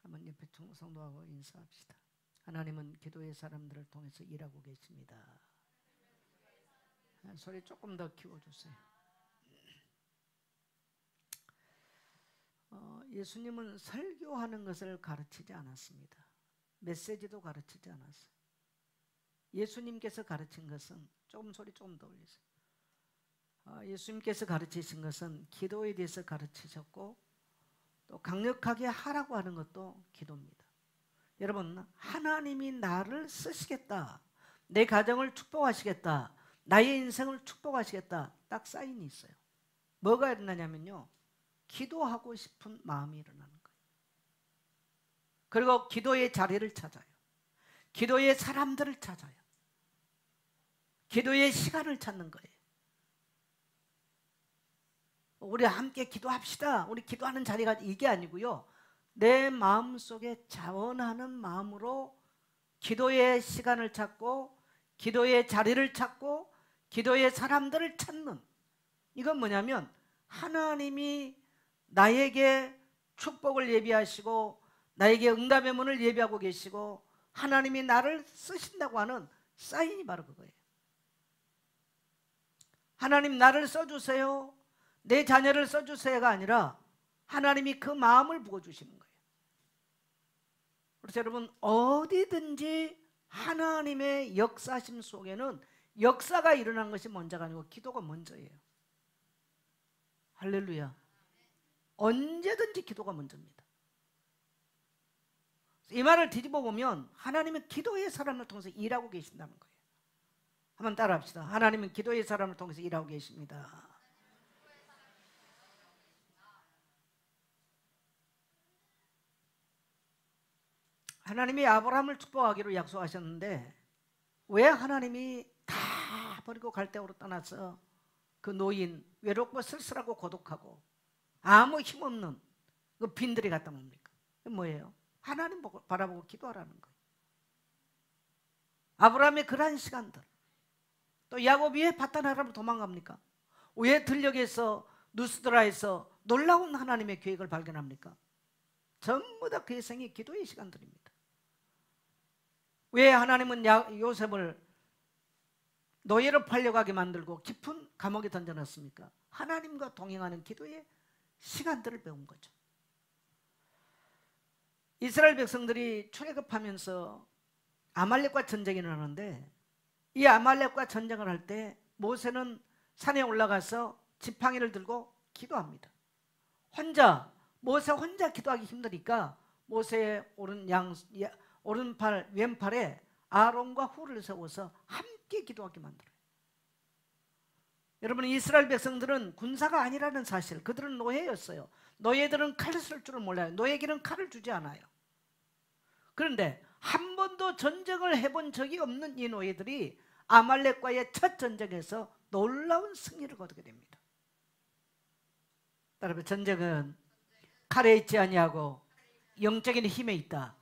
한번 옆에 성도하고 인사합시다. 하나님은 기도의 사람들을 통해서 일하고 계십니다. 소리 조금 더 키워주세요. 예수님은 설교하는 것을 가르치지 않았습니다. 메시지도 가르치지 않았어요. 예수님께서 가르친 것은, 소리 조금 더 올리세요. 예수님께서 가르치신 것은 기도에 대해서 가르치셨고, 또 강력하게 하라고 하는 것도 기도입니다. 여러분, 하나님이 나를 쓰시겠다, 내 가정을 축복하시겠다, 나의 인생을 축복하시겠다, 딱 사인이 있어요. 뭐가 일어나냐면요, 기도하고 싶은 마음이 일어나는 거예요. 그리고 기도의 자리를 찾아요. 기도의 사람들을 찾아요. 기도의 시간을 찾는 거예요. 우리 함께 기도합시다, 우리 기도하는 자리가 이게 아니고요, 내 마음속에 자원하는 마음으로 기도의 시간을 찾고, 기도의 자리를 찾고, 기도의 사람들을 찾는, 이건 뭐냐면 하나님이 나에게 축복을 예비하시고 나에게 응답의 문을 예비하고 계시고 하나님이 나를 쓰신다고 하는 사인이 바로 그거예요. 하나님 나를 써주세요, 내 자녀를 써주세요가 아니라 하나님이 그 마음을 부어주시는 거예요. 그래서 여러분, 어디든지 하나님의 역사심 속에는 역사가 일어난 것이 먼저가 아니고 기도가 먼저예요. 할렐루야. 언제든지 기도가 먼저입니다. 이 말을 뒤집어 보면 하나님은 기도의 사람을 통해서 일하고 계신다는 거예요. 한번 따라 합시다. 하나님은 기도의 사람을 통해서 일하고 계십니다. 하나님이 아브라함을 축복하기로 약속하셨는데 왜 하나님이 다 버리고 갈대아우로 떠나서 그 노인, 외롭고 쓸쓸하고 고독하고 아무 힘없는 그 빈들이 갔다 옵니까? 그게 뭐예요? 하나님 바라보고 기도하라는 거예요. 아브라함의 그러한 시간들, 또 야곱이 왜 바다나라로 도망갑니까? 왜 들녘에서 누스드라에서 놀라운 하나님의 계획을 발견합니까? 전부 다 그의 생이 기도의 시간들입니다. 왜 하나님은 요셉을 노예로 팔려가게 만들고 깊은 감옥에 던져놨습니까? 하나님과 동행하는 기도의 시간들을 배운 거죠. 이스라엘 백성들이 출애굽하면서 아말렉과 전쟁이 일어나는데, 이 아말렉과 전쟁을 할 때 모세는 산에 올라가서 지팡이를 들고 기도합니다. 모세 혼자 기도하기 힘드니까 모세의 오른팔 왼팔에 아론과 훌을 세워서 함께 기도하게 만들어요. 여러분, 이스라엘 백성들은 군사가 아니라는 사실, 그들은 노예였어요. 노예들은 칼을 쓸 줄은 몰라요. 노예에게는 칼을 주지 않아요. 그런데 한 번도 전쟁을 해본 적이 없는 이 노예들이 아말렉과의 첫 전쟁에서 놀라운 승리를 거두게 됩니다. 여러분, 전쟁은 칼에 있지 아니하고 영적인 힘에 있다.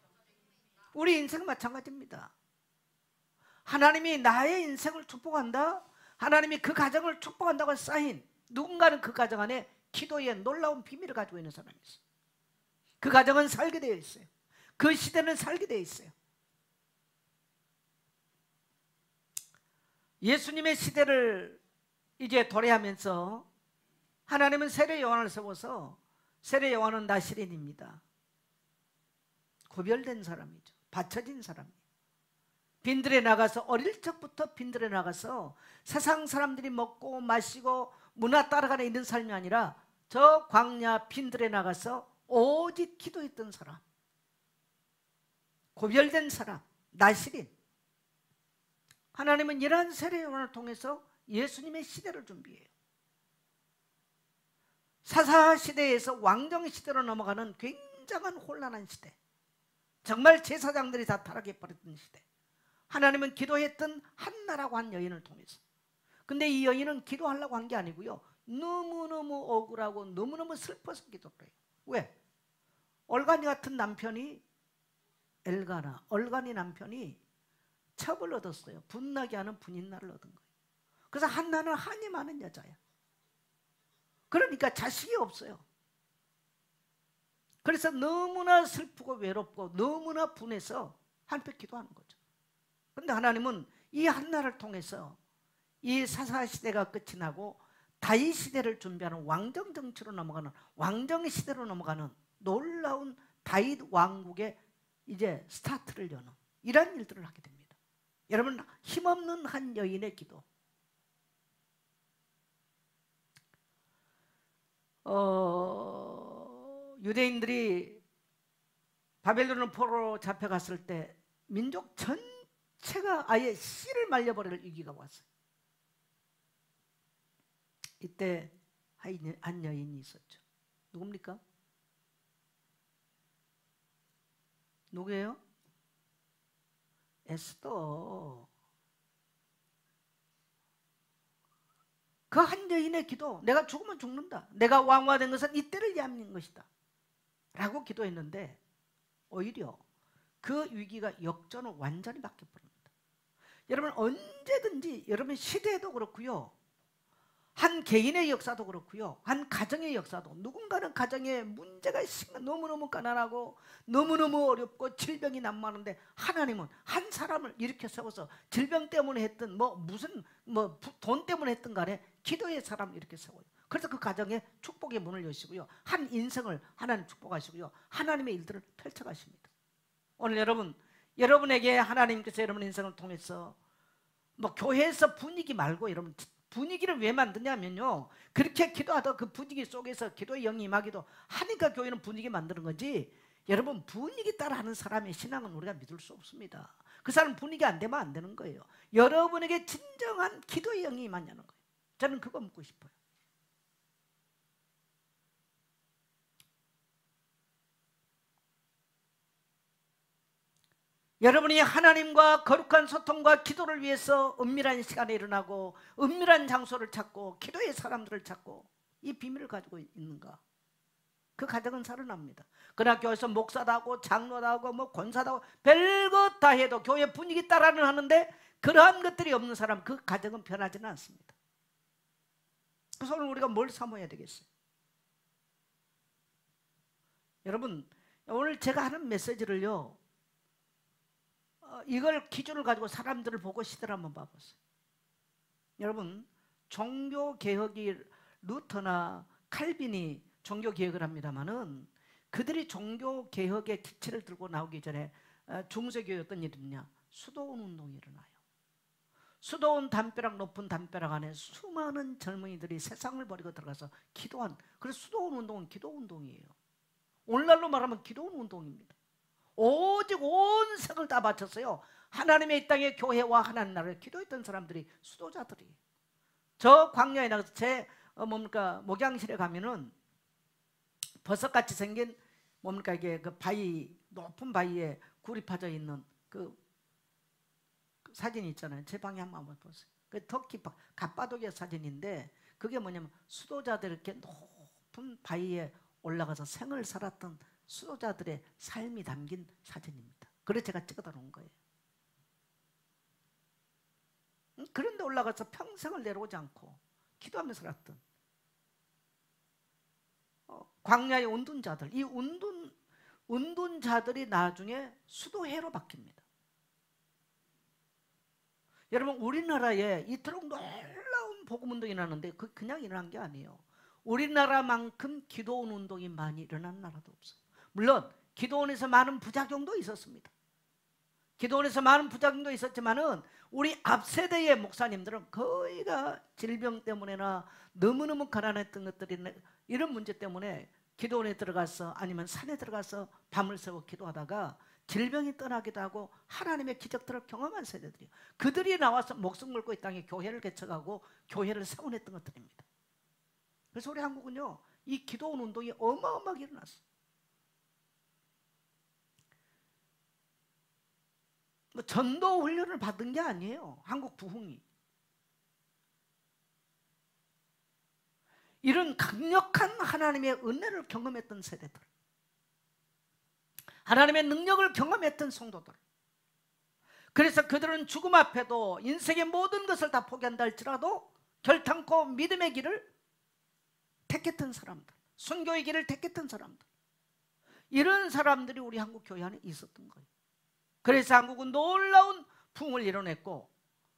우리 인생은 마찬가지입니다. 하나님이 나의 인생을 축복한다, 하나님이 그 가정을 축복한다고 쌓인, 누군가는 그 가정 안에 기도의 놀라운 비밀을 가지고 있는 사람이 있어요. 그 가정은 살게 되어 있어요. 그 시대는 살게 되어 있어요. 예수님의 시대를 이제 도래하면서 하나님은 세례 요한을 세워서, 세례 요한은 나시린입니다. 구별된 사람이죠. 바쳐진 사람이에요. 빈들에 나가서, 어릴 적부터 빈들에 나가서 세상 사람들이 먹고 마시고 문화 따라가는 이런 삶이 아니라 저 광야 빈들에 나가서 오직 기도했던 사람, 구별된 사람, 나시린. 하나님은 이러한 세례 요한을 통해서 예수님의 시대를 준비해요. 사사시대에서 왕정시대로 넘어가는 굉장한 혼란한 시대, 정말 제사장들이 다 타락해버렸던 시대, 하나님은 기도했던 한나라고 한 여인을 통해서. 근데 이 여인은 기도하려고 한 게 아니고요, 너무너무 억울하고 너무너무 슬퍼서 기도를 해요. 왜? 얼간이 같은 남편이, 엘가나, 얼간이 남편이 첩을 얻었어요. 분나게 하는 분인날을 얻은 거예요. 그래서 한나는 한이 많은 여자야. 그러니까 자식이 없어요. 그래서 너무나 슬프고 외롭고 너무나 분해서 하나님께 기도하는 거죠. 그런데 하나님은 이 한나를 통해서 이 사사시대가 끝이 나고 다윗 시대를 준비하는 왕정 정치로 넘어가는 왕정 시대로 넘어가는 놀라운 다윗 왕국의 이제 스타트를 여는 이런 일들을 하게 됩니다. 여러분, 힘없는 한 여인의 기도. 유대인들이 바벨론 포로로 잡혀갔을 때 민족 전체가 아예 씨를 말려버릴 위기가 왔어요. 이때 한 여인이 있었죠. 누굽니까? 누구예요? 에스더. 그 한 여인의 기도, 내가 죽으면 죽는다, 내가 왕화된 것은 이때를 위함인 것이다 라고 기도했는데 오히려 그 위기가 역전을 완전히 바뀌어버립니다. 여러분, 언제든지 여러분 시대도 그렇고요, 한 개인의 역사도 그렇고요, 한 가정의 역사도, 누군가는 가정에 문제가 있으면 너무너무 가난하고 너무너무 어렵고 질병이 난무하는데 하나님은 한 사람을 일으켜 세워서 질병 때문에 했든 무슨 돈 때문에 했든 간에 기도의 사람을 이렇게 세워요. 그래서 그 가정에 축복의 문을 여시고요, 한 인생을 하나님 축복하시고요, 하나님의 일들을 펼쳐가십니다. 오늘 여러분에게 하나님께서 여러분 인생을 통해서 교회에서 분위기 말고 여러분 분위기를 왜 만드냐면요, 그렇게 기도하다 그 분위기 속에서 기도의 영이 임하기도 하니까 교회는 분위기 만드는 거지, 여러분 분위기 따라 하는 사람의 신앙은 우리가 믿을 수 없습니다. 그 사람 분위기 안 되면 안 되는 거예요. 여러분에게 진정한 기도의 영이 임하냐는 거예요. 저는 그거 묻고 싶어요. 여러분이 하나님과 거룩한 소통과 기도를 위해서 은밀한 시간에 일어나고 은밀한 장소를 찾고 기도의 사람들을 찾고 이 비밀을 가지고 있는가? 그 가정은 살아납니다. 그러나 교회에서 목사도 하고 장로도 하고 권사도 하고 별것 다 해도 교회 분위기 따라는 하는데 그러한 것들이 없는 사람, 그 가정은 변하지는 않습니다. 그래서 오늘 우리가 뭘 사모해야 되겠어요? 여러분, 오늘 제가 하는 메시지를요, 이걸 기준을 가지고 사람들을 보고 시대를 한번 봐보세요. 여러분, 종교개혁이 루터나 칼빈이 종교개혁을 합니다마는 그들이 종교개혁의 기체를 들고 나오기 전에 중세교회 어떤 일이 있냐? 수도원 운동이 일어나요. 수도원 담벼락, 높은 담벼락 안에 수많은 젊은이들이 세상을 버리고 들어가서 기도한, 그래서 수도원 운동은 기도 운동이에요. 오늘날로 말하면 기도 운동입니다. 오직 온 생을 다 바쳤어요. 하나님의 이 땅의 교회와 하나님 나라를 기도했던 사람들이 수도자들이에요. 저 광야에 나가서 제 목양실에 가면은 버섯같이 생긴 이게 그 바위, 높은 바위에 굴이 파져 있는 그 사진이 있잖아요. 제 방에 한번 보세요. 그 터키 갑바도기아 사진인데 그게 뭐냐면 수도자들 이렇게 높은 바위에 올라가서 생을 살았던 수도자들의 삶이 담긴 사진입니다. 그래서 제가 찍어다 놓은 거예요. 그런데 올라가서 평생을 내려오지 않고 기도하면서 살았던 광야의 운둔자들, 이 운둔자들이 나중에 수도회로 바뀝니다. 여러분, 우리나라에 이토록 놀라운 복음운동이 일어나는데 그냥 일어난 게 아니에요. 우리나라만큼 기도원 운동이 많이 일어난 나라도 없어요. 물론 기도원에서 많은 부작용도 있었습니다. 기도원에서 많은 부작용도 있었지만은 우리 앞세대의 목사님들은 거의가 질병 때문에나 너무너무 가난했던 것들이 이런 문제 때문에 기도원에 들어가서 아니면 산에 들어가서 밤을 새워 기도하다가 질병이 떠나기도 하고 하나님의 기적들을 경험한 세대들이에요. 그들이 나와서 목숨 걸고 이 땅에 교회를 개척하고 교회를 세워냈던 것들입니다. 그래서 우리 한국은요, 이 기도원 운동이 어마어마하게 일어났어요. 전도 훈련을 받은 게 아니에요. 한국 부흥이. 이런 강력한 하나님의 은혜를 경험했던 세대들, 하나님의 능력을 경험했던 성도들, 그래서 그들은 죽음 앞에도 인생의 모든 것을 다 포기한다 할지라도 결탄코 믿음의 길을 택했던 사람들, 순교의 길을 택했던 사람들, 이런 사람들이 우리 한국 교회 안에 있었던 거예요. 그래서 한국은 놀라운 부흥을 이뤄냈고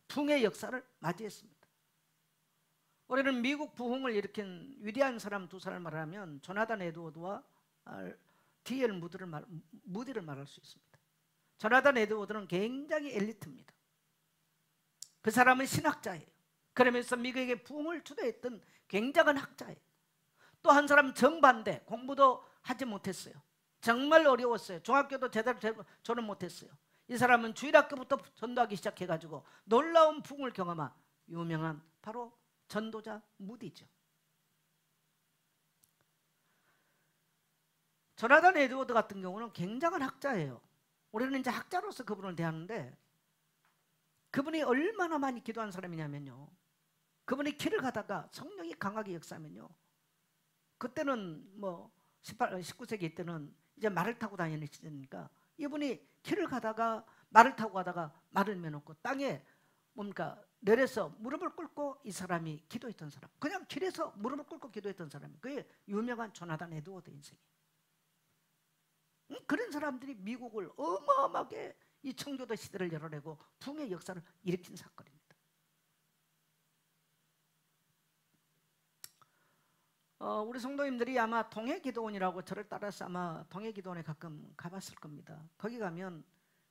부흥의 역사를 맞이했습니다. 우리는 미국 부흥을 일으킨 위대한 사람 두 사람을 말하면 조나단 에드워드와 D.L. 무디를 말할 수 있습니다. 조나단 에드워드는 굉장히 엘리트입니다. 그 사람은 신학자예요. 그러면서 미국에게 부흥을 주도했던 굉장한 학자예요. 또 한 사람은 정반대, 공부도 하지 못했어요. 정말 어려웠어요. 중학교도 제대로 졸업 못했어요. 이 사람은 주일학교부터 전도하기 시작해가지고 놀라운 부흥을 경험한 유명한 바로 전도자 무디죠. 조나단 에드워드 같은 경우는 굉장한 학자예요. 우리는 이제 학자로서 그분을 대하는데 그분이 얼마나 많이 기도한 사람이냐면요, 그분이 길을 가다가 성령이 강하게 역사하면요, 그때는 뭐 19세기 때는 이제 말을 타고 다니는 시대니까 이분이 길을 가다가 말을 타고 가다가 말을 매놓고 땅에 뭡니까 내려서 무릎을 꿇고 이 사람이 기도했던 사람, 그냥 길에서 무릎을 꿇고 기도했던 사람이 그게 유명한 조나단 에드워드 인생이에요. 그런 사람들이 미국을 어마어마하게 이 청교도 시대를 열어내고 부흥의 역사를 일으킨 사건입니다. 우리 성도님들이 아마 동해기도원이라고 저를 따라서 아마 동해기도원에 가끔 가봤을 겁니다. 거기 가면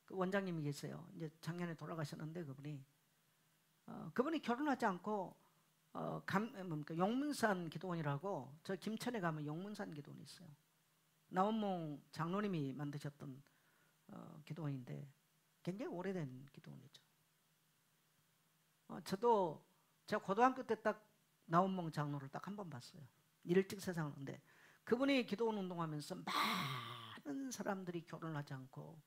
그 원장님이 계세요. 이제 작년에 돌아가셨는데 그분이 결혼하지 않고 용문산 기도원이라고 저 김천에 가면 용문산 기도원이 있어요. 나원몽 장로님이 만드셨던 기도원인데 굉장히 오래된 기도원이죠. 저도 제가 고등학교 때 딱 나원몽 장로를 딱 한 번 봤어요. 일찍 세상을. 근데 그분이 기도원 운동하면서 많은 사람들이 결혼하지 않고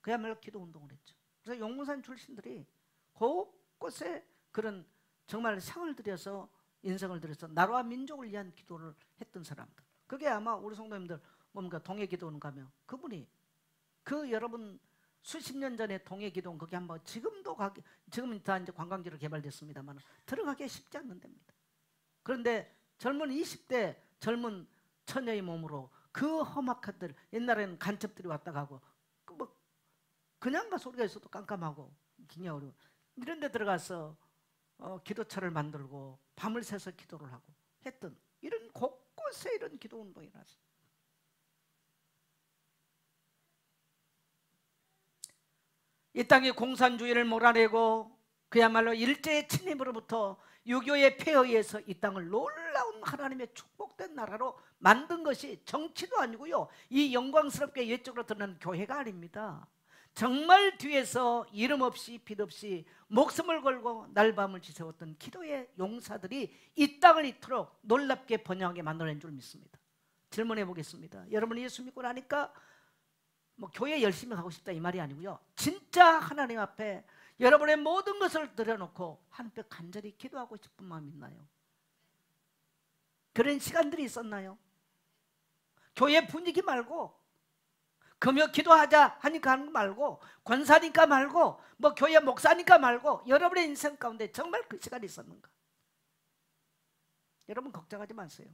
그야말로 기도 운동을 했죠. 그래서 용문산 출신들이 곳곳에 그런 정말 상을 들여서 인생을 들여서 나라와 민족을 위한 기도를 했던 사람들, 그게 아마 우리 성도님들 뭔가 동해기도원 가면 그분이 여러분 수십 년 전에 동해기도원 거기 한번 지금은 다 이제 관광지로 개발됐습니다만 들어가기 쉽지 않는 데입니다. 그런데 젊은 20대 젊은 처녀의 몸으로 그 험악한 들, 옛날에는 간첩들이 왔다 가고 그냥 소리가 있어도 깜깜하고 굉장히 어려워. 이런 데 들어가서 기도처를 만들고 밤을 새서 기도를 하고 했던 이런 곳곳에 이런 기도 운동이 났어요. 이 땅의 공산주의를 몰아내고 그야말로 일제의 침입으로부터 유교의 폐허에 의해서 이 땅을 놀라운 하나님의 축복된 나라로 만든 것이 정치도 아니고요, 이 영광스럽게 옛적으로 드러난 교회가 아닙니다. 정말 뒤에서 이름 없이 빛 없이 목숨을 걸고 날밤을 지새웠던 기도의 용사들이 이 땅을 이토록 놀랍게 번영하게 만들어낸 줄 믿습니다. 질문해 보겠습니다. 여러분이 예수 믿고 나니까 뭐 교회 열심히 가고 싶다 이 말이 아니고요, 진짜 하나님 앞에 여러분의 모든 것을 들여놓고 하나님 앞에 간절히 기도하고 싶은 마음이 있나요? 그런 시간들이 있었나요? 교회 분위기 말고 금요 기도하자 하니까 하는 거 말고 권사니까 말고 뭐 교회 목사니까 말고 여러분의 인생 가운데 정말 그 시간이 있었는가? 여러분 걱정하지 마세요.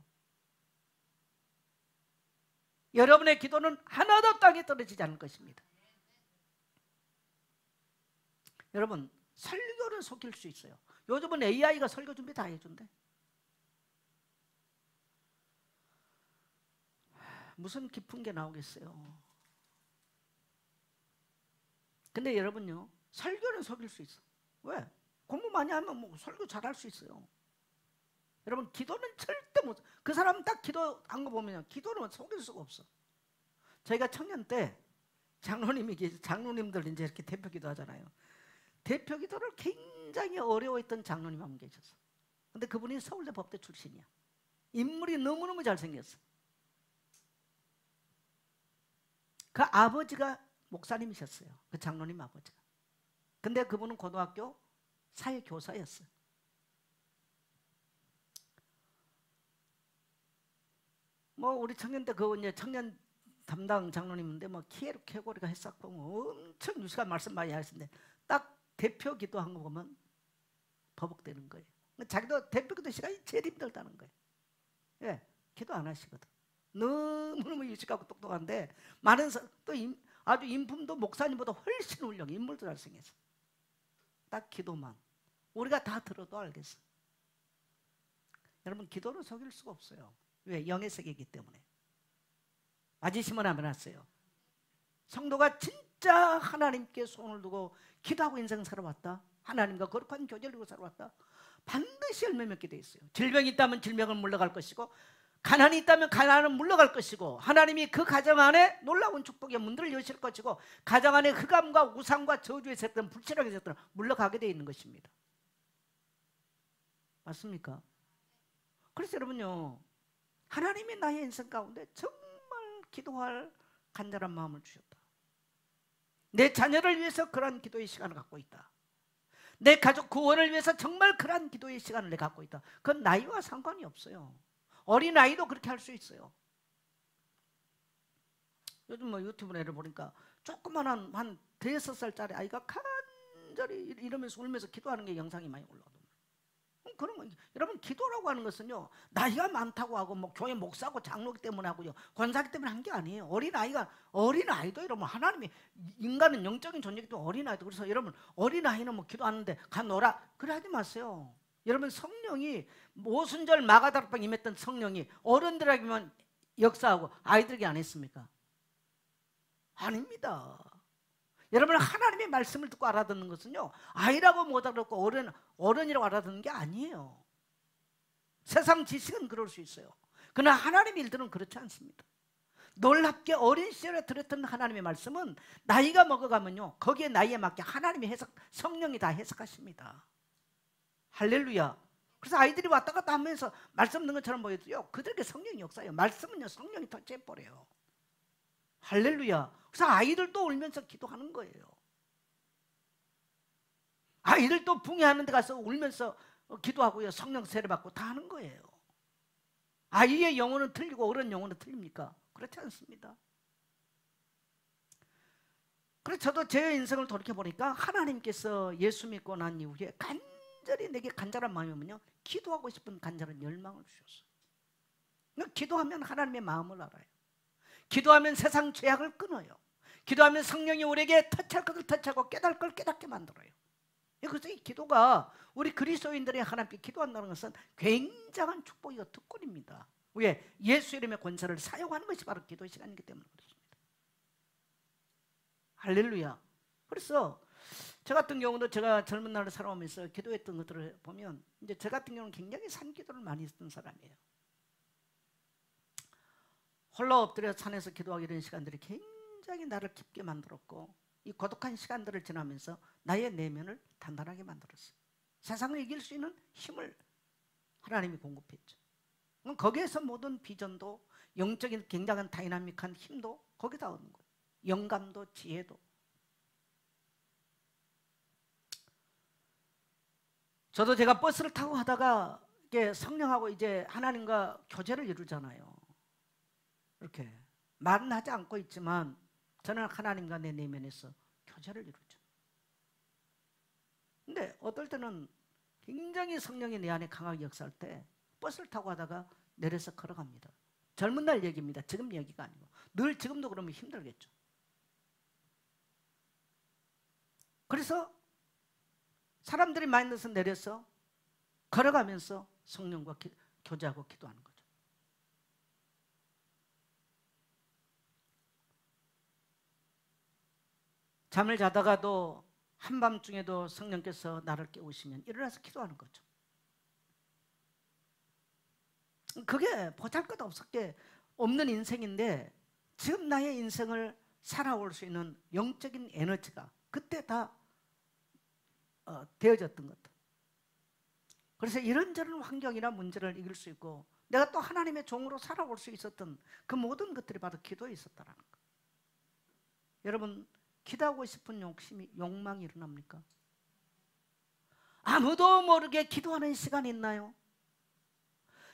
여러분의 기도는 하나도 땅에 떨어지지 않을 것입니다. 여러분 설교를 속일 수 있어요. 요즘은 AI가 설교 준비 다 해준대. 무슨 깊은 게 나오겠어요. 근데 여러분요, 설교는 속일 수 있어. 왜? 공부 많이 하면 뭐 설교 잘할 수 있어요. 여러분 기도는 절대 못. 그 사람 딱 기도한 거 보면 기도는 속일 수가 없어. 저희가 청년 때 장로님들 이제 이렇게 대표 기도하잖아요. 대표 기도를 굉장히 어려워했던 장로님 한 분 계셨어. 근데 그분이 서울대 법대 출신이야. 인물이 너무너무 잘생겼어. 그 아버지가 목사님이셨어요. 그 장로님 아버지가. 근데 그분은 고등학교 사회교사였어요. 뭐 우리 청년 때 그 이제 청년 담당 장로님인데 뭐 키에로 캐고리가 했었고 뭐 엄청 유시간 말씀 많이 하시는데 딱 대표 기도한 거 보면 버벅대는 거예요. 자기도 대표 기도 시간이 제일 힘들다는 거예요. 예, 기도 안 하시거든. 너무너무 유식하고 똑똑한데 많은 또 아주 인품도 목사님보다 훨씬 훌륭해. 인물도 잘생겼어. 딱 기도만 우리가 다 들어도 알겠어. 여러분 기도는 속일 수가 없어요. 왜? 영의 세계이기 때문에. 맞으시면 하면 하세요. 성도가 진짜 하나님께 손을 두고 기도하고 인생 살아왔다, 하나님과 거룩한 교제를 두고 살아왔다, 반드시 열매 맺게 돼 있어요. 질병이 있다면 질병은 물러갈 것이고, 가난이 있다면 가난은 물러갈 것이고, 하나님이 그 가정 안에 놀라운 축복의 문들을 여실 것이고, 가정 안에 흑암과 우상과 저주의 세력들은, 불신앙의 세력들은 물러가게 돼 있는 것입니다. 맞습니까? 그래서 여러분요, 하나님이 나의 인생 가운데 정말 기도할 간절한 마음을 주셨다. 내 자녀를 위해서 그러한 기도의 시간을 갖고 있다. 내 가족 구원을 위해서 정말 그러한 기도의 시간을 내가 갖고 있다. 그건 나이와 상관이 없어요. 어린아이도 그렇게 할 수 있어요. 요즘 뭐 유튜브 애를 보니까 조그만한 한 5살짜리 아이가 간절히 이러면서 울면서 기도하는 게 영상이 많이 올라오더라고요. 그런 거, 여러분 기도라고 하는 것은요, 나이가 많다고 하고 뭐 교회 목사고 장로기 때문에 하고요, 권사기 때문에 한 게 아니에요. 어린아이도 여러분, 하나님이, 인간은 영적인 존재이기 때문에 어린아이도. 그래서 여러분 어린아이는 뭐 기도하는데 가 놀아 그래 하지 마세요. 여러분 성령이, 오순절 마가다락방 임했던 성령이 어른들에게만 역사하고 아이들에게 안 했습니까? 아닙니다. 여러분 하나님의 말씀을 듣고 알아듣는 것은요, 아이라고 못 알아듣고 어른이라고 알아듣는 게 아니에요. 세상 지식은 그럴 수 있어요. 그러나 하나님의 일들은 그렇지 않습니다. 놀랍게 어린 시절에 들었던 하나님의 말씀은 나이가 먹어가면요, 거기에 나이에 맞게 하나님의 성령이 다 해석하십니다. 할렐루야. 그래서 아이들이 왔다 갔다 하면서 말씀 듣는 것처럼 보여도요, 그들에게 성령이 역사해요. 말씀은요, 성령이 터치해버려요. 할렐루야. 그래서 아이들도 울면서 기도하는 거예요. 아이들도 붕해하는 데 가서 울면서 기도하고요, 성령 세례받고 다 하는 거예요. 아이의 영혼은 틀리고 어른 영혼은 틀립니까? 그렇지 않습니다. 그래서 저도 제 인생을 돌이켜보니까 하나님께서 예수 믿고 난 이후에 간절히 내게 간절한 마음이면요, 기도하고 싶은 간절한 열망을 주셨어요. 기도하면 하나님의 마음을 알아요. 기도하면 세상 죄악을 끊어요. 기도하면 성령이 우리에게 터치할 것을 터치하고 깨달을 걸 깨닫게 만들어요. 그래서 이 기도가, 우리 그리스도인들이 하나님께 기도한다는 것은 굉장한 축복이고 특권입니다. 왜? 예수 이름의 권세를 사용하는 것이 바로 기도 시간이기 때문에 그렇습니다. 할렐루야. 그래서 저 같은 경우도 제가 젊은 날을 살아오면서 기도했던 것들을 보면, 이제 저 같은 경우는 굉장히 산기도를 많이 했던 사람이에요. 홀로 엎드려 산에서 기도하기, 이런 시간들이 굉장히 나를 깊게 만들었고, 이 고독한 시간들을 지나면서 나의 내면을 단단하게 만들었어요. 세상을 이길 수 있는 힘을 하나님이 공급했죠. 거기에서 모든 비전도, 영적인 굉장한 다이나믹한 힘도 거기다 얻는 거예요. 영감도 지혜도. 저도 제가 버스를 타고 하다가 이게 성령하고 이제 하나님과 교제를 이루잖아요. 이렇게 말은 하지 않고 있지만 저는 하나님과 내 내면에서 교제를 이루죠. 근데 어떨 때는 굉장히 성령이 내 안에 강하게 역사할 때 버스를 타고 하다가 내려서 걸어갑니다. 젊은 날 얘기입니다. 지금 얘기가 아니고. 늘 지금도 그러면 힘들겠죠. 그래서 사람들이 많이 넣어서 내려서 걸어가면서 성령과 교제하고 기도하는 거죠. 잠을 자다가도 한밤중에도 성령께서 나를 깨우시면 일어나서 기도하는 거죠. 그게 보잘것없게 없는 인생인데, 지금 나의 인생을 살아올 수 있는 영적인 에너지가 그때 다 되어졌던 것들. 그래서 이런저런 환경이나 문제를 이길 수 있고, 내가 또 하나님의 종으로 살아올 수 있었던 그 모든 것들이 바로 기도에 있었다는 거. 여러분, 기도하고 싶은 욕망이 일어납니까? 아무도 모르게 기도하는 시간이 있나요?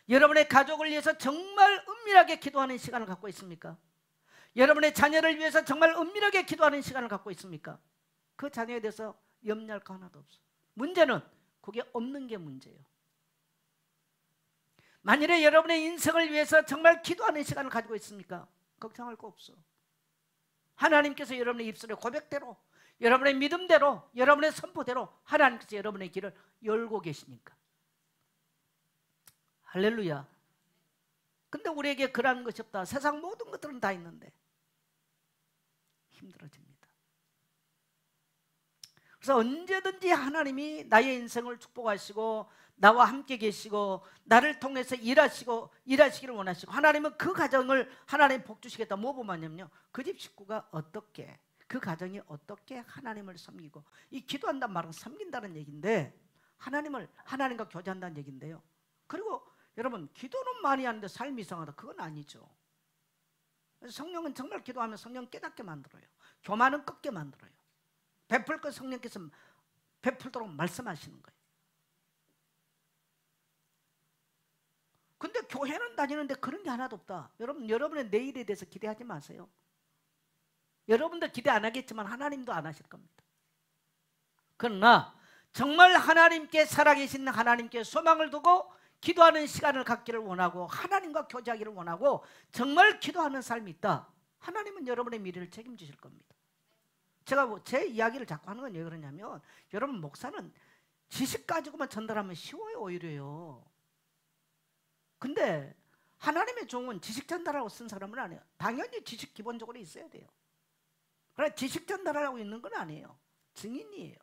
여러분의 가족을 위해서 정말 은밀하게 기도하는 시간을 갖고 있습니까? 여러분의 자녀를 위해서 정말 은밀하게 기도하는 시간을 갖고 있습니까? 그 자녀에 대해서 염려할 거 하나도 없어. 문제는 그게 없는 게 문제예요. 만일에 여러분의 인생을 위해서 정말 기도하는 시간을 가지고 있습니까? 걱정할 거 없어. 하나님께서 여러분의 입술의 고백대로, 여러분의 믿음대로, 여러분의 선포대로 하나님께서 여러분의 길을 열고 계시니까. 할렐루야. 근데 우리에게 그러한 것이 없다. 세상 모든 것들은 다 있는데 힘들어집니다. 그래서 언제든지 하나님이 나의 인생을 축복하시고 나와 함께 계시고 나를 통해서 일하시기를 원하시고, 하나님은 그 가정을 하나님 복 주시겠다. 뭐 보면요, 그 집 식구가 어떻게, 그 가정이 어떻게 하나님을 섬기고, 이 기도한다는 말은 섬긴다는 얘기인데 하나님과 교제한다는 얘기인데요. 그리고 여러분, 기도는 많이 하는데 삶이 이상하다, 그건 아니죠. 성령은 정말 기도하면 성령 깨닫게 만들어요. 교만은 꺾게 만들어요. 베풀 것 성령께서 베풀도록 말씀하시는 거예요. 근데 교회는 다니는데 그런 게 하나도 없다. 여러분, 여러분의 내일에 대해서 기대하지 마세요. 여러분도 기대 안 하겠지만 하나님도 안 하실 겁니다. 그러나 정말 하나님께, 살아계신 하나님께 소망을 두고 기도하는 시간을 갖기를 원하고 하나님과 교제하기를 원하고 정말 기도하는 삶이 있다. 하나님은 여러분의 미래를 책임지실 겁니다. 제가 제 이야기를 자꾸 하는 건 왜 그러냐면, 여러분, 목사는 지식 가지고만 전달하면 쉬워요, 오히려요. 근데 하나님의 종은 지식 전달하고 쓴 사람은 아니에요. 당연히 지식 기본적으로 있어야 돼요. 그러나 지식 전달하고 있는 건 아니에요. 증인이에요.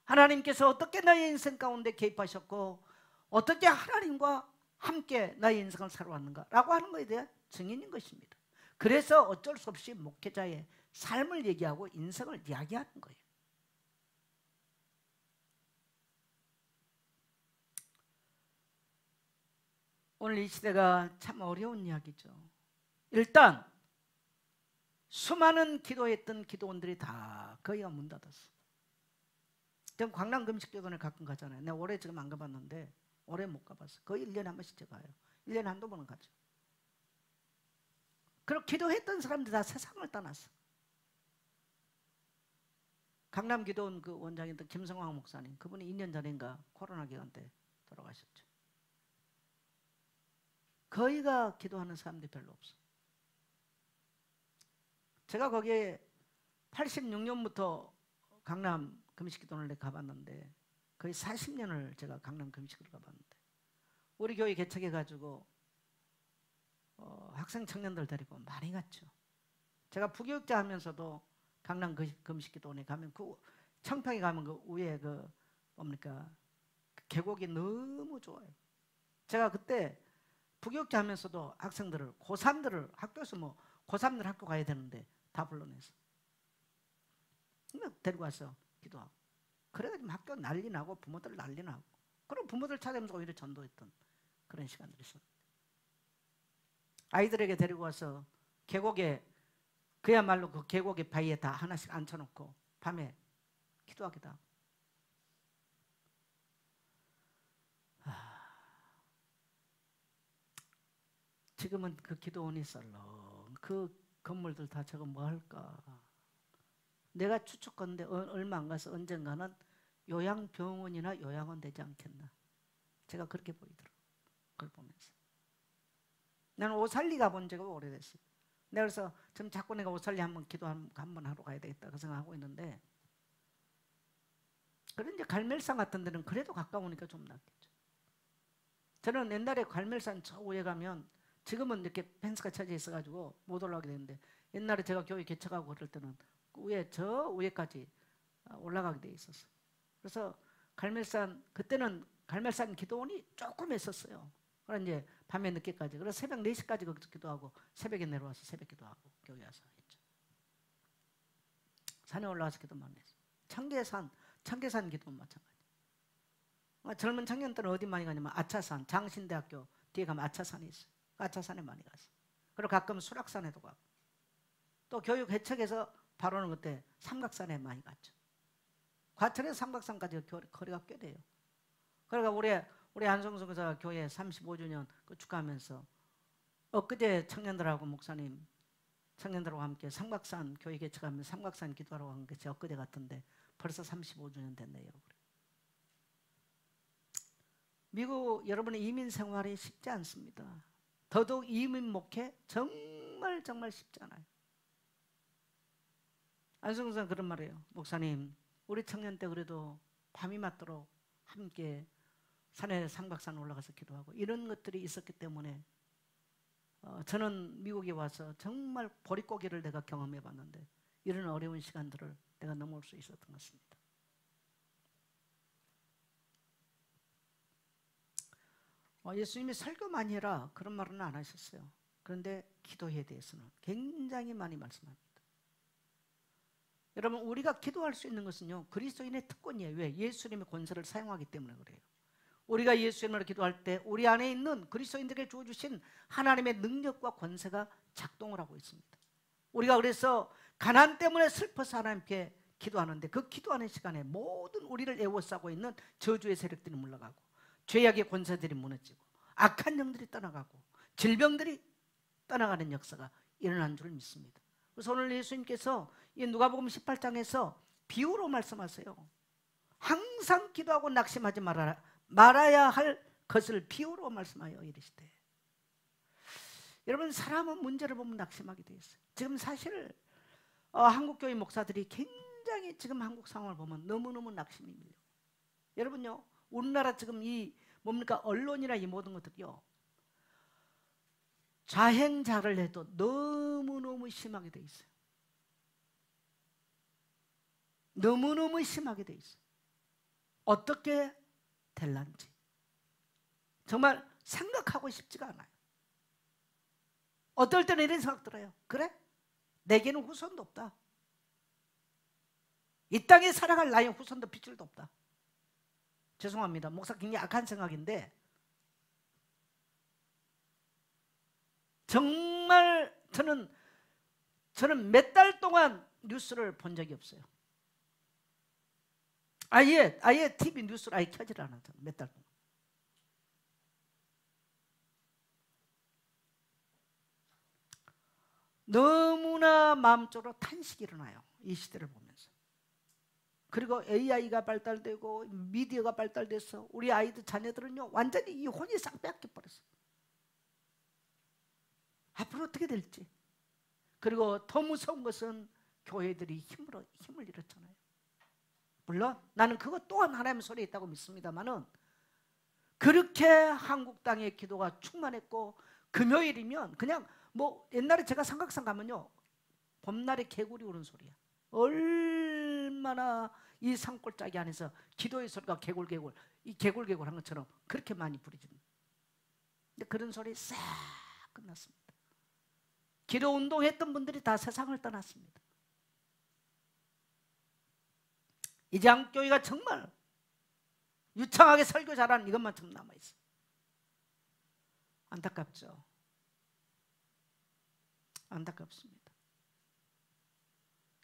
하나님께서 어떻게 나의 인생 가운데 개입하셨고 어떻게 하나님과 함께 나의 인생을 살아왔는가 라고 하는 것에 대한 증인인 것입니다. 그래서 어쩔 수 없이 목회자의 삶을 얘기하고 인생을 이야기하는 거예요. 오늘 이 시대가 참 어려운 이야기죠. 일단 수많은 기도했던 기도원들이 다 거의가 문 닫았어. 전 광남 금식교단을 가끔 가잖아요. 내가 올해 지금 안 가봤는데 올해 못 가봤어. 거의 1년에 한 번씩 가요. 1년에 한두 번은 가죠. 그리고 기도했던 사람들 다 세상을 떠났어. 강남 기도원 그 원장이었던 김성황 목사님, 그분이 2년 전인가 코로나 기간 때 돌아가셨죠. 거의가 기도하는 사람들이 별로 없어. 제가 거기에 86년부터 강남 금식기도원을 가봤는데 거의 40년을 제가 강남 금식을 가봤는데, 우리 교회 개척해가지고 학생 청년들 데리고 많이 갔죠. 제가 부교육자 하면서도 강남 금식기도원에 가면 그 청평에 가면 그 위에 그 뭡니까 그 계곡이 너무 좋아요. 제가 그때 부교육자 하면서도 학생들을, 고3들을 학교에서 뭐 고3들 학교 가야 되는데 다 불러내서 데리고 와서 기도하고, 그래가지고 학교 난리 나고 부모들 난리 나고, 그리고 부모들 찾아오면서 오히려 전도했던 그런 시간들이 있었는데, 아이들에게 데리고 와서 계곡에, 그야말로 그 계곡의 바위에 다 하나씩 앉혀놓고 밤에 기도하기도 하고. 지금은 그 기도원이 썰렁, 그 건물들 다 저거 뭐 할까. 내가 추측컨대 얼마 안 가서 언젠가는 요양병원이나 요양원 되지 않겠나, 제가 그렇게 보이더라고요. 그걸 보면서 나는 오살리 가본 지가 오래됐어요. 내가 그래서 지금 자꾸 내가 오살리 한번 기도 한번 하러 가야 되겠다 그 생각하고 있는데, 그런 이제 갈멜산 같은 데는 그래도 가까우니까 좀 낫겠죠. 저는 옛날에 갈멜산 저 위에 가면, 지금은 이렇게 펜스가 쳐져 있어가지고 못 올라가게 되는데, 옛날에 제가 교회 개척하고 그럴 때는 그 위에, 저 위에까지 올라가게 돼 있었어요. 그래서 갈멜산, 그때는 갈멜산 기도원이 조금 했었어요. 그래서 이제 밤에 늦게까지, 그래서 새벽 4시까지 거기서 기도하고 새벽에 내려와서 새벽 기도하고 교회 와서 했죠. 산에 올라와서 기도 많이 했어요. 청계산 기도는 마찬가지. 젊은 청년들은 어디 많이 가냐면 아차산, 장신대학교 뒤에 가면 아차산이 있어요. 아차산에 많이 갔어요. 그리고 가끔 수락산에도 가고, 또 교육 개척에서 바로는 그때 삼각산에 많이 갔죠. 과천에서 삼각산까지 거리가 꽤 돼요. 그러니까 우리 안성수 교사 교회 35주년 그 축하하면서 엊그제 청년들하고 목사님 청년들하고 함께 삼각산 교회 개척하면서 삼각산 기도하러 간 것이 엊그제 같은데 벌써 35주년 됐네요. 미국 여러분의 이민 생활이 쉽지 않습니다. 더더욱 이민 목회 정말 쉽지 않아요. 안성선 그런 말이에요. 목사님, 우리 청년 때 그래도 밤이 맞도록 함께 산에 삼각산 올라가서 기도하고 이런 것들이 있었기 때문에 저는 미국에 와서 정말 보릿고개를 내가 경험해 봤는데 이런 어려운 시간들을 내가 넘어올 수 있었던 것 같습니다. 예수님이 설교 많이 해라 그런 말은 안 하셨어요. 그런데 기도에 대해서는 굉장히 많이 말씀합니다. 여러분, 우리가 기도할 수 있는 것은요, 그리스도인의 특권이에요. 왜? 예수님의 권세를 사용하기 때문에 그래요. 우리가 예수님을 기도할 때 우리 안에 있는 그리스도인들에게 주어주신 하나님의 능력과 권세가 작동을 하고 있습니다. 우리가 그래서 가난 때문에 슬퍼서 하나님께 기도하는데 그 기도하는 시간에 모든 우리를 애워싸고 있는 저주의 세력들이 물러가고 죄악의 권세들이 무너지고 악한 영들이 떠나가고 질병들이 떠나가는 역사가 일어난 줄 믿습니다. 그래서 오늘 예수님께서 이 누가복음 18장에서 비유로 말씀하세요. 항상 기도하고 낙심하지 말아야 할 것을 비유로 말씀하여 이르시되, 여러분, 사람은 문제를 보면 낙심하게 돼 있어요. 지금 사실 한국교회 목사들이 굉장히 지금 한국 상황을 보면 너무너무 낙심이 밀려. 여러분요, 우리나라 지금 이 뭡니까 언론이나 이 모든 것들이요, 자행자를 해도 너무너무 심하게 돼 있어요. 너무너무 심하게 돼 있어요. 어떻게 될란지 정말 생각하고 싶지가 않아요. 어떨 때는 이런 생각 들어요. 그래? 내게는 후손도 없다. 이 땅에 살아갈 나의 후손도 핏줄도 없다. 죄송합니다. 목사 굉장히 악한 생각인데 정말 저는 몇 달 동안 뉴스를 본 적이 없어요. 아예 TV 뉴스를 아예 켜질 않았잖아요. 몇 달 동안. 너무나 마음적으로 탄식이 일어나요. 이 시대를 보면서. 그리고 AI가 발달되고 미디어가 발달돼서 우리 아이들 자녀들은요 완전히 이 혼이 싹 뺏겨버렸어요. 앞으로 어떻게 될지. 그리고 더 무서운 것은 교회들이 힘을 잃었잖아요. 물론 나는 그것 또한 하나님의 손에 있다고 믿습니다만은 그렇게 한국 땅의 기도가 충만했고 금요일이면 그냥 뭐 옛날에 제가 삼각산 가면요 봄날에 개구리 우는 소리야. 얼마나 이 산골짜기 안에서 기도의 소리가 개굴개굴 이 개굴개굴 한 것처럼 그렇게 많이 부르지는. 근데 그런 소리 싹 끝났습니다. 기도 운동했던 분들이 다 세상을 떠났습니다. 이제 한국교회가 정말 유창하게 설교 잘하는 이것만 좀 남아있어요. 안타깝죠. 안타깝습니다.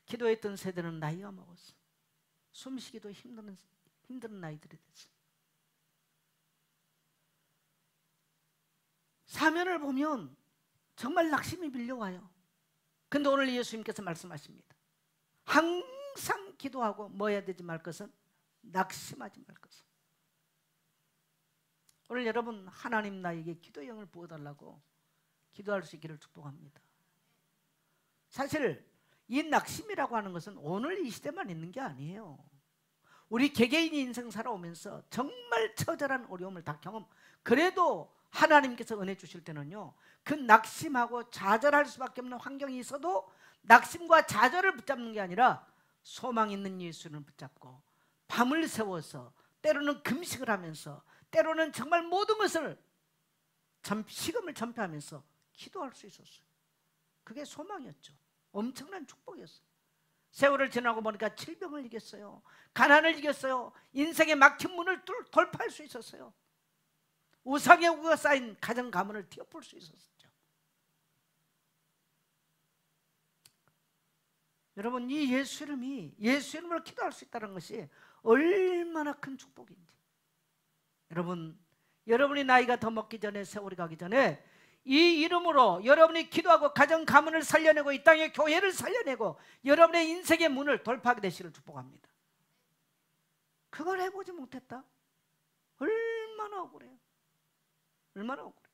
기도했던 세대는 나이가 먹었어. 숨쉬기도 힘든 나이들이 됐어. 사면을 보면 정말 낙심이 밀려와요. 근데 오늘 예수님께서 말씀하십니다. 항상 기도하고 뭐 해야 되지 말 것은 낙심하지 말 것은. 오늘 여러분 하나님 나에게 기도의 영을 부어달라고 기도할 수 있기를 축복합니다. 사실 이 낙심이라고 하는 것은 오늘 이 시대만 있는 게 아니에요. 우리 개개인이 인생 살아오면서 정말 처절한 어려움을 다 그래도 하나님께서 은혜 주실 때는요 그 낙심하고 좌절할 수밖에 없는 환경이 있어도 낙심과 좌절을 붙잡는 게 아니라 소망 있는 예수를 붙잡고 밤을 새워서 때로는 금식을 하면서 때로는 정말 모든 것을 식음을 전폐하면서 기도할 수 있었어요. 그게 소망이었죠. 엄청난 축복이었어요. 세월을 지나고 보니까 질병을 이겼어요. 가난을 이겼어요. 인생의 막힌 문을 돌파할 수 있었어요. 우상의 우가 쌓인 가정 가문을 뒤엎을 수 있었죠. 여러분 이 예수 이름으로 기도할 수 있다는 것이 얼마나 큰 축복인지. 여러분, 여러분이 나이가 더 먹기 전에 세월이 가기 전에 이 이름으로 여러분이 기도하고 가정 가문을 살려내고 이 땅의 교회를 살려내고 여러분의 인생의 문을 돌파하게 되시기를 축복합니다. 그걸 해보지 못했다? 얼마나 억울해요. 얼마나 억울해요.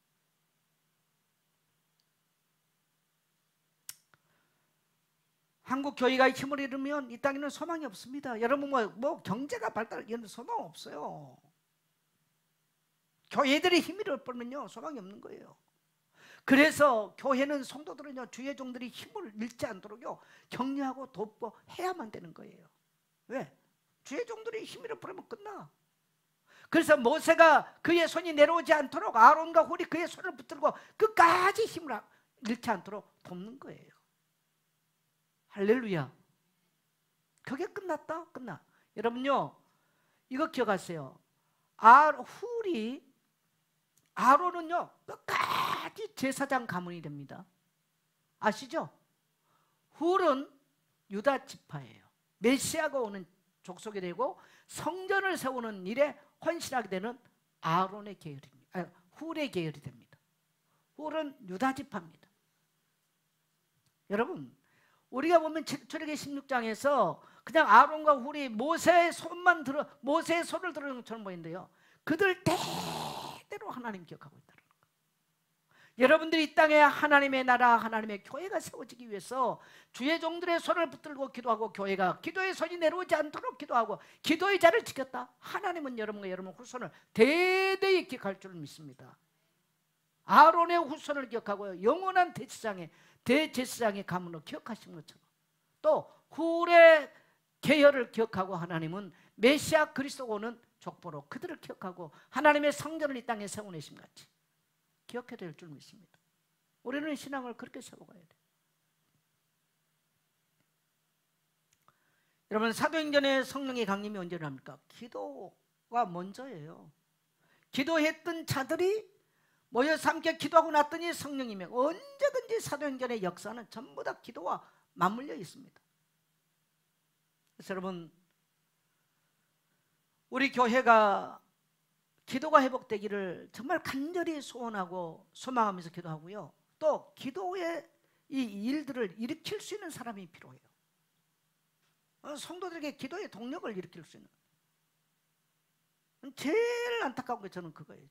한국 교회가 힘을 잃으면 이 땅에는 소망이 없습니다. 여러분 뭐 경제가 발달 이런 소망 없어요. 교회들이 힘을 잃으면요 소망이 없는 거예요. 그래서 교회는 성도들은요 주의 종들이 힘을 잃지 않도록요 격려하고 돕고 해야만 되는 거예요. 왜? 주의 종들이 힘을 잃으면 끝나. 그래서 모세가 그의 손이 내려오지 않도록 아론과 홀이 그의 손을 붙들고 끝까지 힘을 잃지 않도록 돕는 거예요. 할렐루야. 그게 끝났다? 끝나. 여러분요 이거 기억하세요. 아론은요 끝까지 제사장 가문이 됩니다. 아시죠? 훌은 유다 지파예요. 메시아가 오는 족속이 되고 성전을 세우는 일에 헌신하게 되는 아론의 계열입니다. 훌의 계열이 됩니다. 훌은 유다 지파입니다. 여러분 우리가 보면 출애굽기 16장에서 그냥 아론과 훌이 모세의 손을 들은 것처럼 보이는데요 그들 대대로 하나님 기억하고 있다는 거예요. 여러분들이 이 땅에 하나님의 나라 하나님의 교회가 세워지기 위해서 주의 종들의 손을 붙들고 기도하고 교회가 기도의 손이 내려오지 않도록 기도하고 기도의 자를 지켰다. 하나님은 여러분과 여러분 후손을 대대히 기억할 줄 믿습니다. 아론의 후손을 기억하고요 영원한 대제사장의 가문으로 기억하신 것처럼 또 훌의 계열을 기억하고 하나님은 메시아 그리스도가 오는 족보로 그들을 기억하고 하나님의 성전을 이 땅에 세워내신 같이 기억해야 될 줄 믿습니다. 우리는 신앙을 그렇게 세워가야 돼요. 여러분 사도행전의 성령의 강림이 언제 일어납니까? 기도가 먼저예요. 기도했던 자들이 모여서 함께 기도하고 났더니 성령님이 언제든지 사도행전의 역사는 전부 다 기도와 맞물려 있습니다. 그래서 여러분 우리 교회가 기도가 회복되기를 정말 간절히 소원하고 소망하면서 기도하고요 또 기도의 이 일들을 일으킬 수 있는 사람이 필요해요. 성도들에게 기도의 동력을 일으킬 수 있는 제일 안타까운 게 저는 그거예요.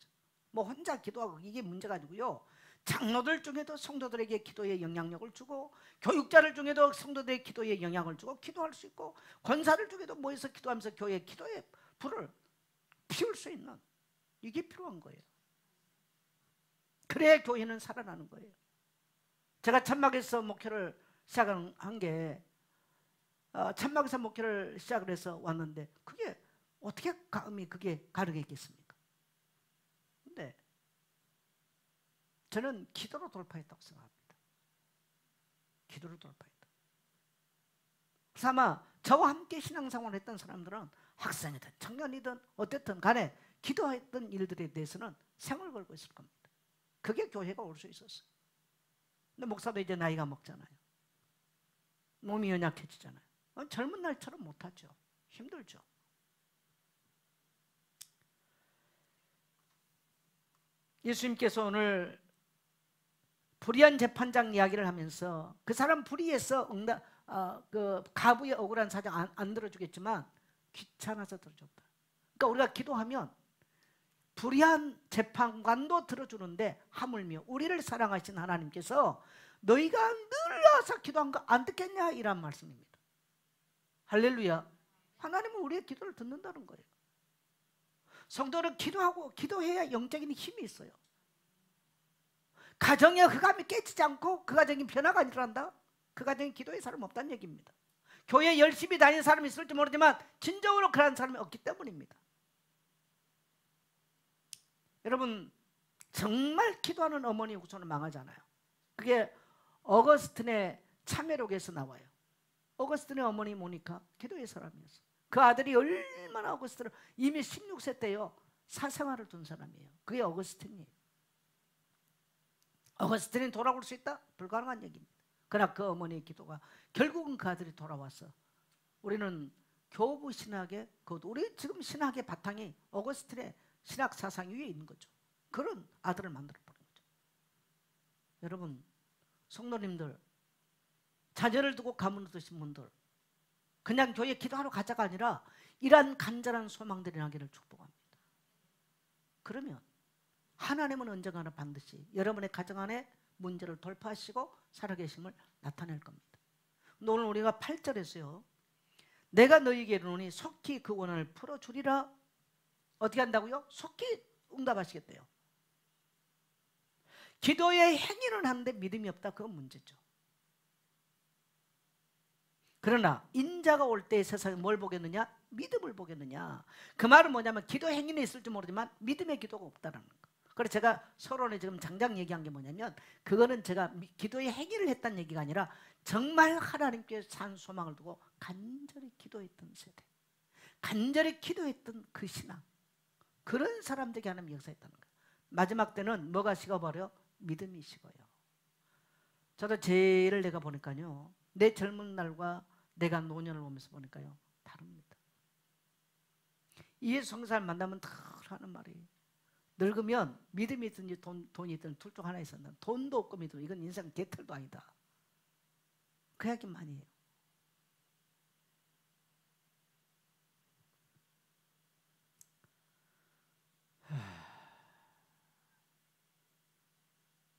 뭐 혼자 기도하고 이게 문제가 아니고요 장로들 중에도 성도들에게 기도의 영향력을 주고 교육자들 중에도 성도들의 기도에 영향을 주고 기도할 수 있고 권사들 중에도 모여서 기도하면서 교회의 기도의 불을 피울 수 있는 이게 필요한 거예요. 그래야 교회는 살아나는 거예요. 제가 천막에서 목회를 시작한 게 천막에서 목회를 시작을 해서 왔는데 그게 어떻게 감히 그게 가능했겠습니까? 근데 저는 기도로 돌파했다고 생각합니다. 기도로 돌파했다. 그래서 아마 저와 함께 신앙생활을 했던 사람들은 학생이든 청년이든 어쨌든 간에 기도했던 일들에 대해서는 생을 걸고 있을 겁니다. 그게 교회가 올 수 있었어요. 근데 목사도 이제 나이가 먹잖아요. 몸이 연약해지잖아요. 젊은 날처럼 못하죠. 힘들죠. 예수님께서 오늘 불의한 재판장 이야기를 하면서 그 사람 불의해서 그 가부의 억울한 사정 안 들어주겠지만 귀찮아서 들어줬다. 그러니까 우리가 기도하면 불의한 재판관도 들어주는데 하물며 우리를 사랑하신 하나님께서 너희가 늘어서 기도한 거 안 듣겠냐 이란 말씀입니다. 할렐루야. 하나님은 우리의 기도를 듣는다는 거예요. 성도는 기도하고 기도해야 영적인 힘이 있어요. 가정의 흑암이 깨지지 않고 그 가정이 변화가 일어난다? 그 가정에 기도의 사람 없다는 얘기입니다. 교회 열심히 다니는 사람이 있을지 모르지만 진정으로 그런 사람이 없기 때문입니다. 여러분 정말 기도하는 어머니 후손은 망하잖아요. 그게 어거스틴의 참회록에서 나와요. 어거스틴의 어머니 모니카 기도의 사람이었어요. 그 아들이 얼마나 어거스틴을 이미 16세 때요 사생활을 둔 사람이에요. 그게 어거스틴이에요. 어거스틴이 돌아올 수 있다? 불가능한 얘기입니다. 그러나 그 어머니의 기도가 결국은 그 아들이 돌아와서 우리는 교부 신학의 우리 지금 신학의 바탕이 어거스틴의 신학 사상 위에 있는 거죠. 그런 아들을 만들어버린 거죠. 여러분 성도님들 자녀를 두고 가문을 두신 분들 그냥 교회 기도하러 가자가 아니라 이러한 간절한 소망들이 나기를 축복합니다. 그러면 하나님은 언젠가는 반드시 여러분의 가정 안에 문제를 돌파하시고 살아계심을 나타낼 겁니다. 오늘 우리가 8절에서요, 내가 너희에게 이르노니 속히 그 원한을 풀어주리라. 어떻게 한다고요? 속히 응답하시겠대요. 기도의 행위는 하는데 믿음이 없다, 그건 문제죠. 그러나 인자가 올 때 세상에 뭘 보겠느냐? 믿음을 보겠느냐? 그 말은 뭐냐면 기도 행위는 있을지 모르지만 믿음의 기도가 없다는 거. 그래서 제가 서론에 지금 장장 얘기한 게 뭐냐면, 그거는 제가 기도의 행위를 했다는 얘기가 아니라 정말 하나님께 산 소망을 두고 간절히 기도했던 세대, 간절히 기도했던 그 신앙, 그런 사람들에게 하나님 역사했다는 거예요. 마지막 때는 뭐가 식어버려? 믿음이 식어요. 저도 제 일을 내가 보니까요, 내 젊은 날과 내가 노년을 보면서 보니까요, 다릅니다. 예수 성사를 만나면 다 하는 말이, 늙으면 믿음이 있든지 돈이 있든 둘 중 하나 있었나. 돈도 없고 믿음, 이건 인생 개털도 아니다. 그 이야기 많이 해요.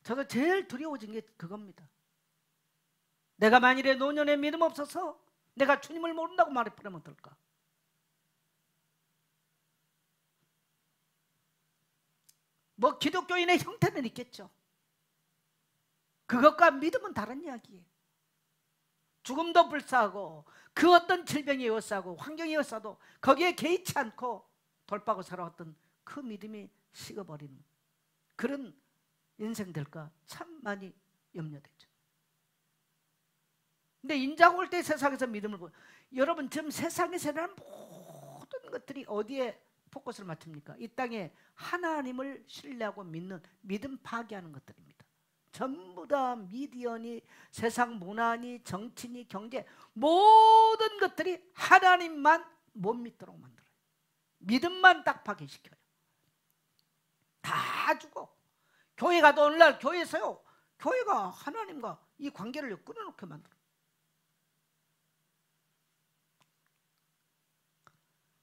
저도 제일 두려워진 게 그겁니다. 내가 만일에 노년에 믿음 없어서 내가 주님을 모른다고 말해버리면 어떨까? 뭐 기독교인의 형태는 있겠죠. 그것과 믿음은 다른 이야기예요. 죽음도 불사하고 그 어떤 질병이 에워싸고 환경이 에워싸도 거기에 개의치 않고 돌파하고 살아왔던 그 믿음이 식어버리는 그런 인생 될까 참 많이 염려되죠. 근데 인자가 올 때 세상에서 믿음을 보여. 여러분, 지금 세상에서 일어나는 모든 것들이 어디에 포커스를 맞춥니까? 이 땅에 하나님을 신뢰하고 믿는, 믿음 파괴하는 것들입니다. 전부 다 미디어니 세상 문화니 정치니 경제, 모든 것들이 하나님만 못 믿도록 만들어요. 믿음만 딱 파괴시켜요. 다 주고, 교회가 또 오늘날 교회에서요, 교회가 하나님과 이 관계를 끊어놓게 만들어요.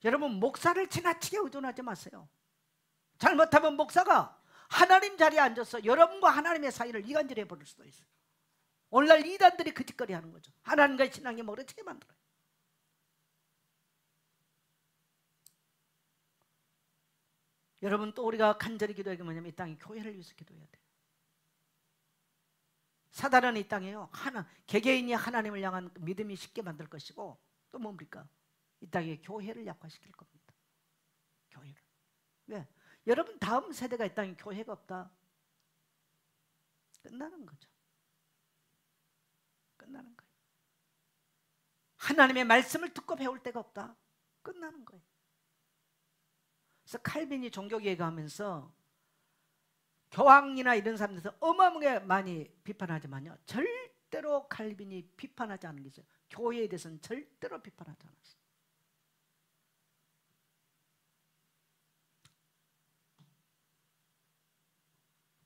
여러분, 목사를 지나치게 의존하지 마세요. 잘못하면 목사가 하나님 자리에 앉아서 여러분과 하나님의 사이를 이간질해 버릴 수도 있어요. 오늘날 이단들이 그 짓거리 하는 거죠. 하나님과의 신앙이 멀어지게 만들어요. 여러분, 또 우리가 간절히 기도하는 게 뭐냐면 이 땅에 교회를 위해서 기도해야 돼요. 사단은 이 땅에요, 개개인이 하나님을 향한 믿음이 쉽게 만들 것이고, 또 뭡니까? 이 땅에 교회를 약화시킬 겁니다. 교회를. 왜? 여러분, 다음 세대가 이 땅에 교회가 없다, 끝나는 거죠. 끝나는 거예요. 하나님의 말씀을 듣고 배울 데가 없다, 끝나는 거예요. 그래서 칼빈이 종교개혁 하면서 교황이나 이런 사람들에서 어마어마하게 많이 비판하지만요, 절대로 칼빈이 비판하지 않은 게 있어요. 교회에 대해서는 절대로 비판하지 않았어요.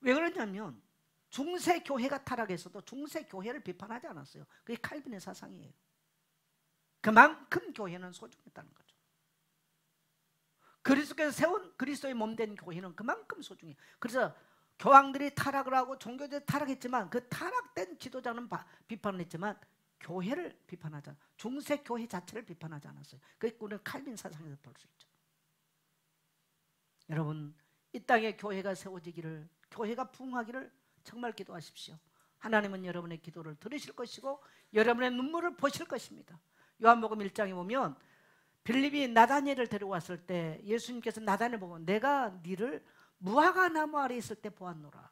왜 그러냐면 중세 교회가 타락해서도 중세 교회를 비판하지 않았어요. 그게 칼빈의 사상이에요. 그만큼 교회는 소중했다는 거죠. 그리스도께서 세운 그리스도의 몸된 교회는 그만큼 소중해요. 그래서 교황들이 타락을 하고 종교들이 타락했지만 그 타락된 지도자는 비판을 했지만 교회를 비판하지 않았어요. 중세 교회 자체를 비판하지 않았어요. 그게 우리는 칼빈 사상에서 볼 수 있죠. 여러분, 이 땅에 교회가 세워지기를, 교회가 부흥하기를 정말 기도하십시오. 하나님은 여러분의 기도를 들으실 것이고 여러분의 눈물을 보실 것입니다. 요한복음 1장에 보면 빌립이 나다니엘을 데려왔을 때 예수님께서 나다니엘 보고 내가 너를 무화과 나무 아래 있을 때 보았노라.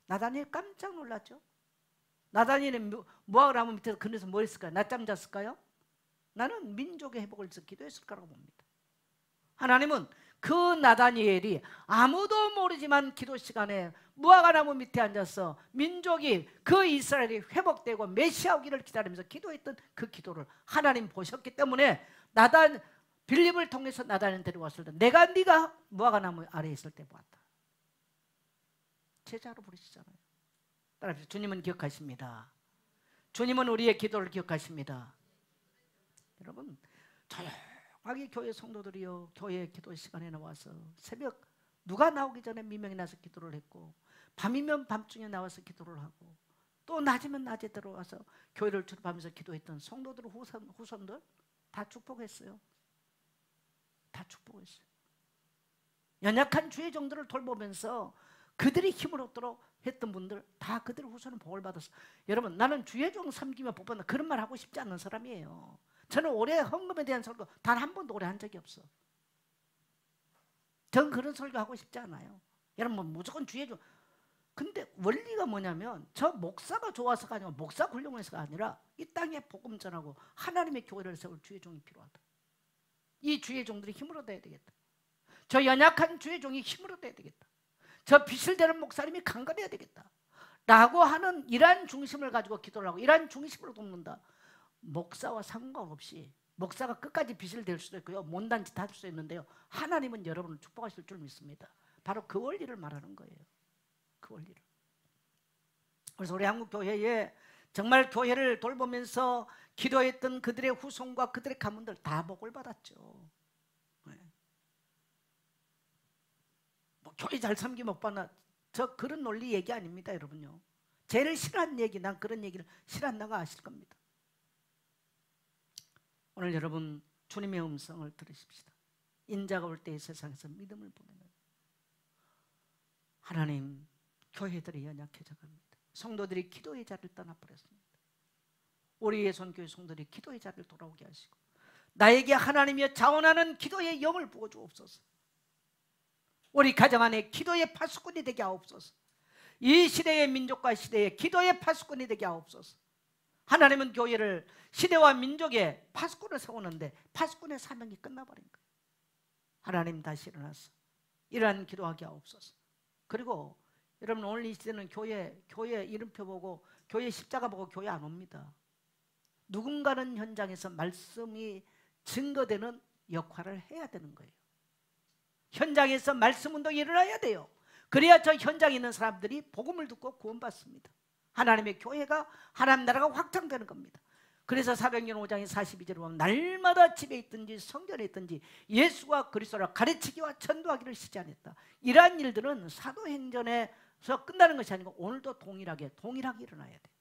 나다니엘 깜짝 놀랐죠. 나다니엘이 무화과 나무 밑에서 그늘에서 뭐 했을까요? 낮잠 잤을까요? 나는 민족의 회복을 위해서 기도했을 거라고 봅니다. 하나님은 그 나다니엘이 아무도 모르지만 기도 시간에 무화과 나무 밑에 앉아서 민족이, 그 이스라엘이 회복되고 메시아 오기를 기다리면서 기도했던 그 기도를 하나님 보셨기 때문에 빌립을 통해서 나다니엘 데려왔을 때 내가 네가 무화과 나무 아래에 있을 때 보았다. 제자로 부르시잖아요. 따라합시다. 주님은 기억하십니다. 주님은 우리의 기도를 기억하십니다. 여러분, 조용하게 교회 성도들이요, 교회 기도 시간에 나와서 새벽 누가 나오기 전에 미명이 나서 기도를 했고, 밤이면 밤중에 나와서 기도를 하고, 또 낮이면 낮에 들어와서 교회를 출입하면서 기도했던 성도들 후손들 다 축복했어요. 다 축복했어요. 연약한 주의 종들을 돌보면서 그들이 힘을 얻도록 했던 분들 다 그들의 후손은 복을 받았어. 여러분, 나는 주의 종 섬기며 복 받는다 그런 말 하고 싶지 않은 사람이에요. 저는 올해 헌금에 대한 설교 단 한 번도 올해 한 적이 없어. 저는 그런 설교 하고 싶지 않아요. 여러분, 무조건 주의 종. 근데 원리가 뭐냐면, 저 목사가 좋아서가 아니라, 목사 훌륭해서가 아니라 이 땅에 복음 전하고 하나님의 교회를 세울 주의 종이 필요하다. 이 주의 종들이 힘을 얻어야 되겠다. 저 연약한 주의 종이 힘을 얻어야 되겠다. 저 빛을 대는 목사님이 강건해야 되겠다 라고 하는 이러한 중심을 가지고 기도를 하고 이러한 중심으로 돕는다. 목사와 상관없이, 목사가 끝까지 빛을 댈 수도 있고요, 못난 짓 할 수도 있는데요, 하나님은 여러분을 축복하실 줄 믿습니다. 바로 그 원리를 말하는 거예요. 그 원리를. 그래서 우리 한국 교회에 정말 교회를 돌보면서 기도했던 그들의 후손과 그들의 가문들 다 복을 받았죠. 네. 뭐 교회 잘 섬기면 못 받나, 저 그런 논리 얘기 아닙니다, 여러분요. 제일 싫어하는 얘기, 난 그런 얘기를 싫어한다는 거 아실 겁니다. 오늘 여러분, 주님의 음성을 들으십시다. 인자가 올 때의 세상에서 믿음을 보내는 하나님, 교회들이 연약해져 갑니다. 성도들이 기도의 자리를 떠나버렸습니다. 우리 예손교회 성도들이 기도의 자리를 돌아오게 하시고 나에게 하나님이여 자원하는 기도의 영을 부어주옵소서. 우리 가정 안에 기도의 파수꾼이 되게 하옵소서. 이 시대의 민족과 시대의 기도의 파수꾼이 되게 하옵소서. 하나님은 교회를 시대와 민족의 파수꾼을 세우는데 파수꾼의 사명이 끝나버린 거예요. 하나님, 다시 일어나서 이러한 기도하게 하옵소서. 그리고 여러분, 오늘 이 시대는 교회 이름표 보고, 교회 십자가 보고 교회 안 옵니다. 누군가는 현장에서 말씀이 증거되는 역할을 해야 되는 거예요. 현장에서 말씀 운동이 일어나야 돼요. 그래야 저 현장에 있는 사람들이 복음을 듣고 구원받습니다. 하나님의 교회가, 하나님 나라가 확장되는 겁니다. 그래서 사도행전 5장의 42절을 보면 날마다 집에 있든지 성전에 있든지 예수와 그리스도를 가르치기와 전도하기를 쉬지 않았다. 이러한 일들은 사도행전에서 끝나는 것이 아니고 오늘도 동일하게 일어나야 돼요.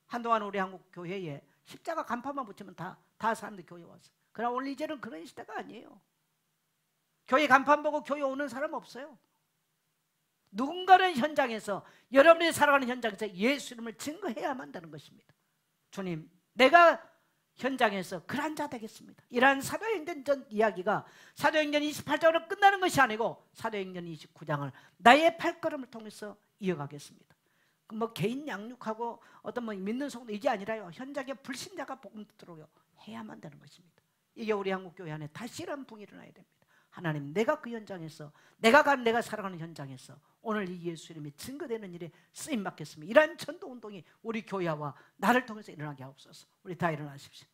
한동안 우리 한국 교회에 십자가 간판만 붙이면 다 사람들이 교회 왔어요. 그러나 오늘 이제는 그런 시대가 아니에요. 교회 간판 보고 교회 오는 사람 없어요. 누군가는 현장에서, 여러분이 살아가는 현장에서 예수 이름을 증거해야만 한다는 것입니다. 주님, 내가 현장에서 그런 자 되겠습니다. 이러한 사도행전 전 이야기가 사도행전 28장으로 끝나는 것이 아니고 사도행전 29장을 나의 발걸음을 통해서 이어가겠습니다. 뭐 개인 양육하고 어떤 뭐 믿는 성도 이게 아니라요, 현장에 불신자가 복음 듣도록 해야만 되는 것입니다. 이게 우리 한국교회 안에 다시 이런 붕이 일어나야 됩니다. 하나님, 내가 그 현장에서, 내가 살아가는 현장에서 오늘 이 예수 이름이 증거되는 일에 쓰임 받겠습니다. 이러한 전도운동이 우리 교회와 나를 통해서 일어나게 하옵소서. 우리 다 일어나십시오.